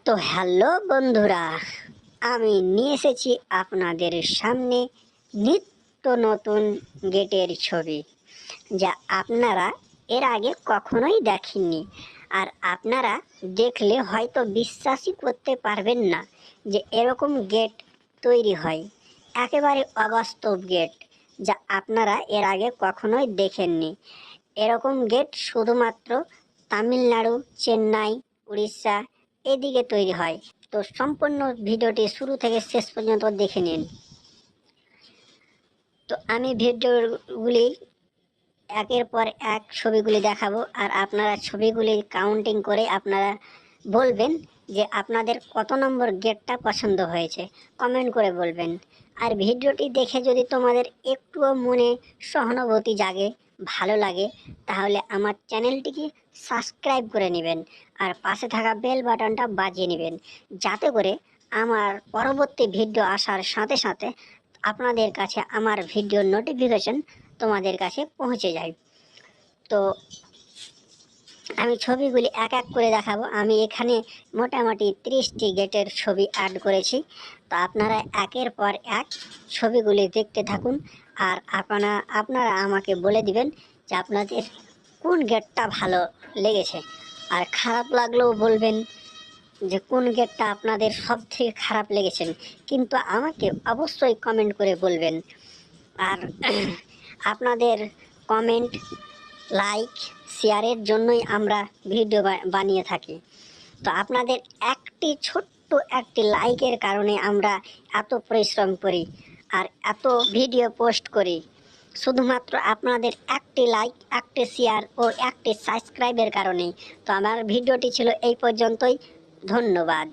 তো হ্যালো বন্ধুরা, আমি নিয়ে এসেছি আপনাদের সামনে নিত্য নতুন গেটের ছবি, যা আপনারা এর আগে কখনোই দেখেননি। আর আপনারা দেখলে হয়তো বিশ্বাসই করতে পারবেন না যে এরকম গেট তৈরি হয়। একেবারে অবাস্তব গেট, যা আপনারা এর আগে কখনোই দেখেননি। এরকম গেট শুধুমাত্র তামিলনাড়ু, চেন্নাই, উড়িষ্যা এদিকে তৈরি হয়। তো সম্পূর্ণ ভিডিওটি শুরু থেকে শেষ পর্যন্ত দেখে নিন। তো আমি ভিডিওগুলি একের পর এক ছবিগুলি দেখাবো, আর আপনারা ছবিগুলি কাউন্টিং করে আপনারা বলবেন যে আপনাদের কত নম্বর গেটটা পছন্দ হয়েছে, কমেন্ট করে বলবেন। আর ভিডিওটি দেখে যদি তোমাদের একটুও মনে সহানুভূতি জাগে, ভালো লাগে, তাহলে আমার চ্যানেলটিকে সাবস্ক্রাইব করে নেবেন আর পাশে থাকা বেল বাটনটা বাজিয়ে নেবেন, যাতে করে আমার পরবর্তী ভিডিও আসার সাথে সাথে আপনাদের কাছে আমার ভিডিওর নোটিফিকেশন তোমাদের কাছে পৌঁছে যায়। তো আমি ছবিগুলি এক এক করে দেখাবো। আমি এখানে মোটামুটি 30টি গেটের ছবি অ্যাড করেছি। তো আপনারা একের পর এক ছবিগুলি দেখতে থাকুন, আর আপনারা আমাকে বলে দিবেন যে আপনাদের কোন গেটটা ভালো লেগেছে। আর খারাপ লাগলেও বলবেন যে কোন গেটটা আপনাদের সব থেকে খারাপ লেগেছেন, কিন্তু আমাকে অবশ্যই কমেন্ট করে বলবেন। আর আপনাদের কমেন্ট, লাইক, শেয়ারের জন্যই আমরা ভিডিও বানিয়ে থাকি। তো আপনাদের ছোট্ট একটি লাইকের কারণে আমরা এত পরিশ্রম করি আর এত ভিডিও পোস্ট করি, শুধুমাত্র আপনাদের একটি লাইক, একটি শেয়ার ও একটি সাবস্ক্রাইবের কারণেই। তো আমার ভিডিওটি ছিল এই পর্যন্তই। ধন্যবাদ।